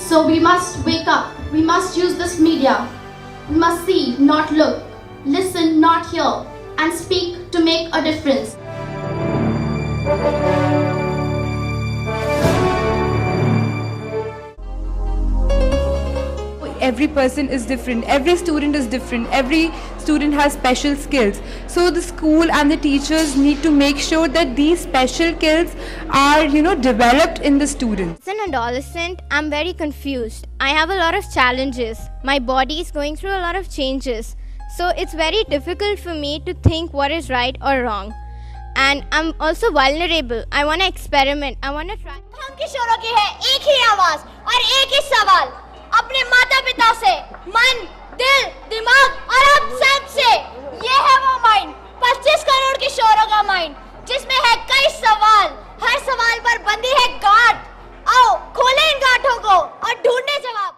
So we must wake up, we must use this media, we must see, not look, listen, not hear, and speak to make a difference. Every person is different, every student is different, every student has special skills. So the school and the teachers need to make sure that these special skills are, developed in the students. As an adolescent, I'm very confused. I have a lot of challenges. My body is going through a lot of changes. So it's very difficult for me to think what is right or wrong. And I'm also vulnerable. I want to experiment. I want to try. हम किशोरों की है एक ही आवाज और एक ही सवाल, अपने माता पिता से, मन, दिल, दिमाग और अब सब से। ये है वो माइंड, 25 करोड़ किशोरों का माइंड, जिसमें है कई सवाल, हर सवाल पर बंदी है गांठ। आओ खोलें इन गांठों को और ढूंढने जवाब।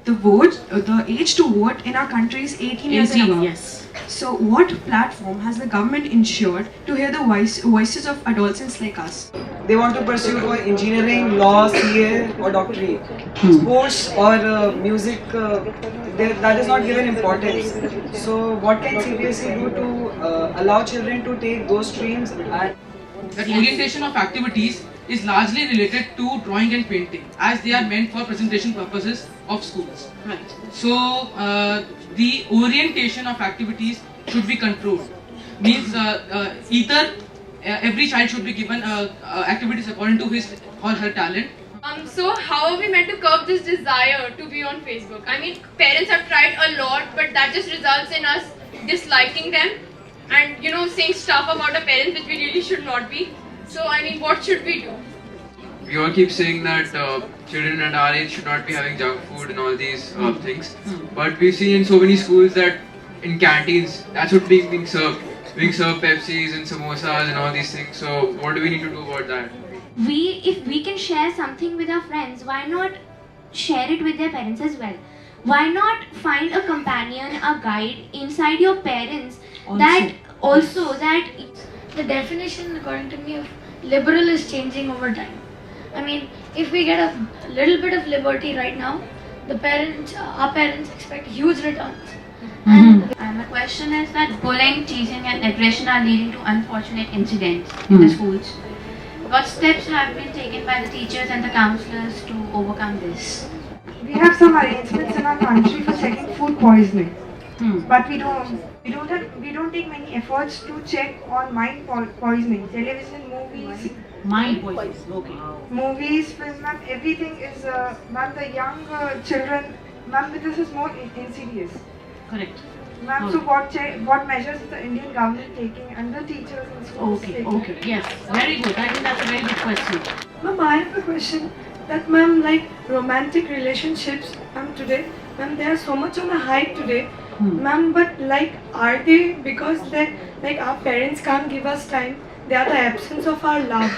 The age to vote in our country is 18 years and above. Yes. So what platform has the government ensured to hear the voices of adolescents like us? They want to pursue engineering, law, CA or doctorate. Sports or music, that is not given importance. So what can CBSE do to allow children to take those streams? That orientation of activities is largely related to drawing and painting, as they are meant for presentation purposes of schools. Right. So the orientation of activities should be controlled. Means either every child should be given activities according to his or her talent. So how are we meant to curb this desire to be on Facebook? I mean, parents have tried a lot, but that just results in us disliking them and saying stuff about our parents which we really should not be. So I mean, what should we do? We all keep saying that children at our age should not be having junk food and all these things, but we've seen in so many schools that in canteens that's what being served. Being served Pepsis and samosas and all these things. So what do we need to do about that? If we can share something with our friends, why not share it with their parents as well? Why not find a companion, a guide inside your parents that the definition according to me of liberal is changing over time. I mean, if we get a little bit of liberty right now, our parents expect huge returns. And my question is that bullying, teasing and aggression are leading to unfortunate incidents in the schools. What steps have been taken by the teachers and the counselors to overcome this? We have some arrangements in our country for checking food poisoning. But we don't take many efforts to check on mind poisoning. Television, movies, Mind poisoning. Okay. movies, film, ma'am, everything is, ma'am, the young children, ma'am, this is more insidious. Correct. Ma'am, so what measures is the Indian government taking and the teachers and schools Okay. taking? Okay. Yes. Very good. I think that's a very good question. Ma'am, I have a question that, ma'am, like romantic relationships, ma'am, today, ma'am, they are so much on the hype today, ma'am, but like, are they, because that, like, our parents can't give us time, they are the absence of our love,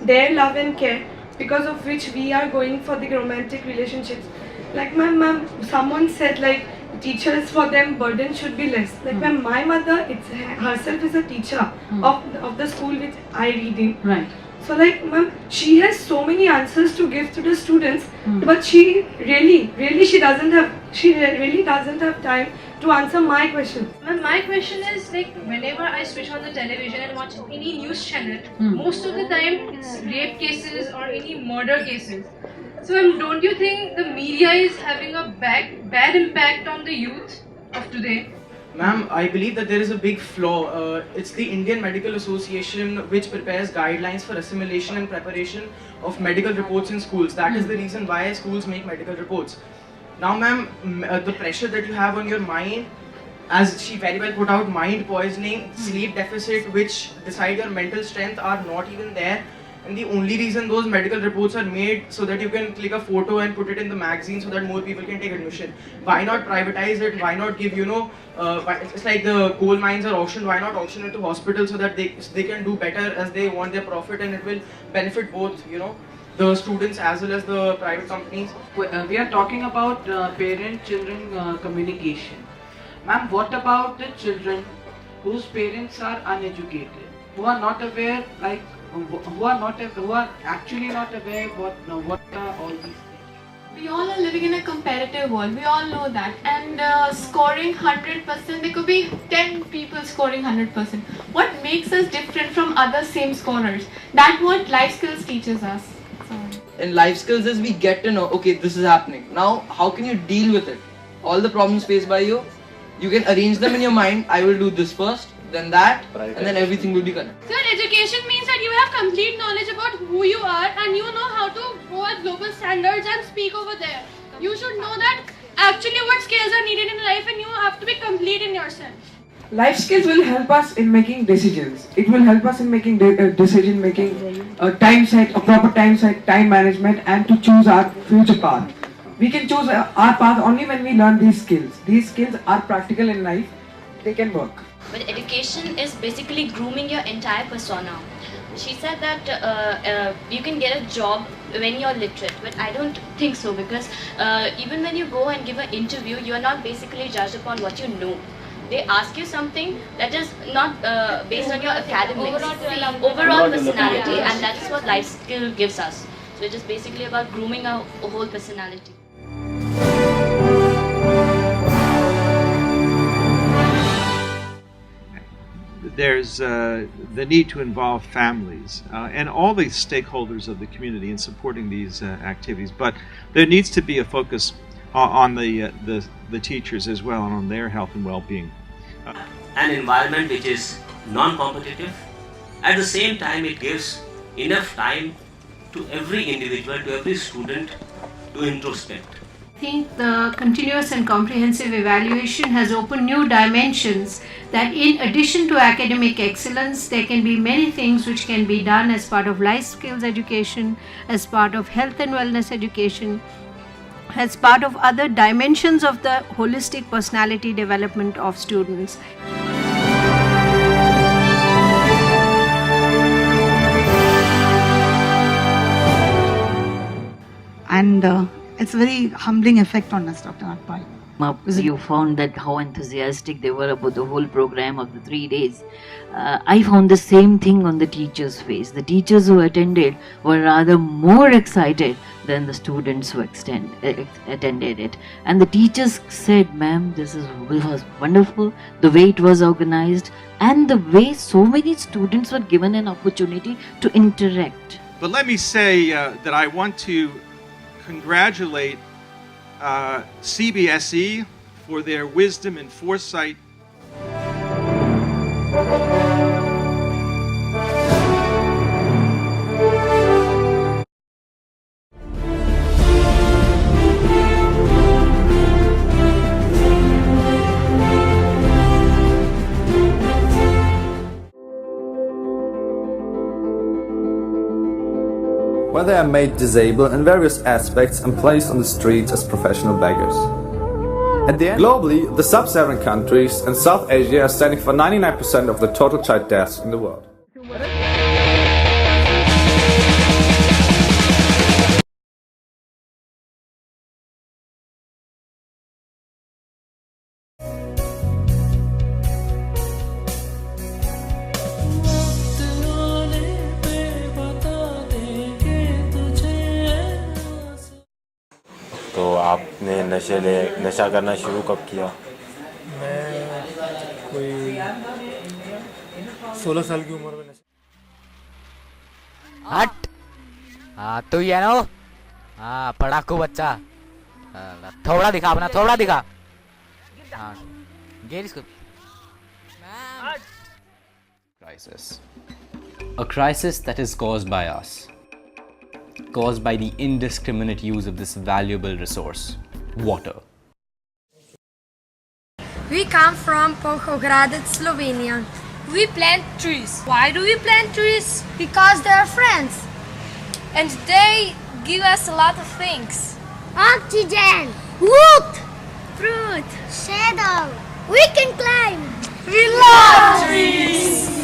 their love and care, because of which we are going for the romantic relationships. Like, ma'am, someone said, like, teachers, for them burden should be less. Like, ma'am, my mother, herself is a teacher of the school which I read in. Right. So, like, ma'am, she has so many answers to give to the students, but she really doesn't have time to answer my questions. Ma'am, my question is, like, whenever I switch on the television and watch any news channel, most of the time it's rape cases or any murder cases. So, ma'am, don't you think the media is having a bad impact on the youth of today? Ma'am, I believe that there is a big flaw. It's the Indian Medical Association which prepares guidelines for assimilation and preparation of medical reports in schools. That is the reason why schools make medical reports. Now, ma'am, the pressure that you have on your mind, as she very well put out, mind poisoning, sleep deficit, which decide your mental strength, are not even there. And the only reason those medical reports are made so that you can click a photo and put it in the magazine so that more people can take admission. Why not privatize it? Why not give, it's like the coal mines are auctioned, why not auction it to hospitals so that they can do better as they want their profit, and it will benefit both, the students as well as the private companies. We are talking about parent-children communication. Ma'am, what about the children whose parents are uneducated, who are not aware, like, who are actually not aware what are all these things? We all are living in a competitive world. We all know that. And scoring 100%, there could be 10 people scoring 100%. What makes us different from other same scorers? That's what life skills teaches us. In life skills is we get to know, okay, this is happening. Now, how can you deal with it? All the problems faced by you, you can arrange them in your mind. I will do this first, then that, and then everything will be connected. Sir, education means that you have complete knowledge about who you are and you know how to go at global standards and speak over there. You should know that actually what skills are needed in life and you have to be complete in yourself. Life skills will help us in making decisions. It will help us in making decision making, a proper time set, time management, and to choose our future path. We can choose our path only when we learn these skills. These skills are practical in life. They can work. But education is basically grooming your entire persona. She said that you can get a job when you're literate, but I don't think so, because even when you go and give an interview, you're not basically judged upon what you know. They ask you something that is not based on your academics, overall personality, and that is what life skill gives us. So it is basically about grooming our whole personality. There's the need to involve families and all the stakeholders of the community in supporting these activities, but there needs to be a focus on the teachers as well and on their health and well-being. An environment which is non-competitive. At the same time, it gives enough time to every individual, to every student to introspect. I think the continuous and comprehensive evaluation has opened new dimensions, that in addition to academic excellence, there can be many things which can be done as part of life skills education, as part of health and wellness education, as part of other dimensions of the holistic personality development of students. And it's a very humbling effect on us, Dr. Akpal. You found that how enthusiastic they were about the whole program of the 3 days. I found the same thing on the teachers' face. The teachers who attended were rather more excited than the students who attended it. And the teachers said, ma'am, was wonderful, the way it was organized and the way so many students were given an opportunity to interact. But let me say that I want to congratulate CBSE for their wisdom and foresight. Where they are made disabled in various aspects and placed on the streets as professional beggars. At the end, globally, the sub-Saharan countries and South Asia are standing for 99% of the total child deaths in the world. तो आपने नशा करना शुरू कब किया? मैं कोई 16 साल की उम्र में हट। हाँ तू ही है ना? हाँ पढ़ाकू बच्चा। थोड़ा दिखा अपना, थोड़ा दिखा। हाँ गेर इसको। Crisis. A crisis that is caused by us. Caused by the indiscriminate use of this valuable resource, water. We come from Pohogradec, Slovenia. We plant trees. Why do we plant trees? Because they are friends. And they give us a lot of things. Oxygen, wood, fruit, shadow. We can climb. We love trees.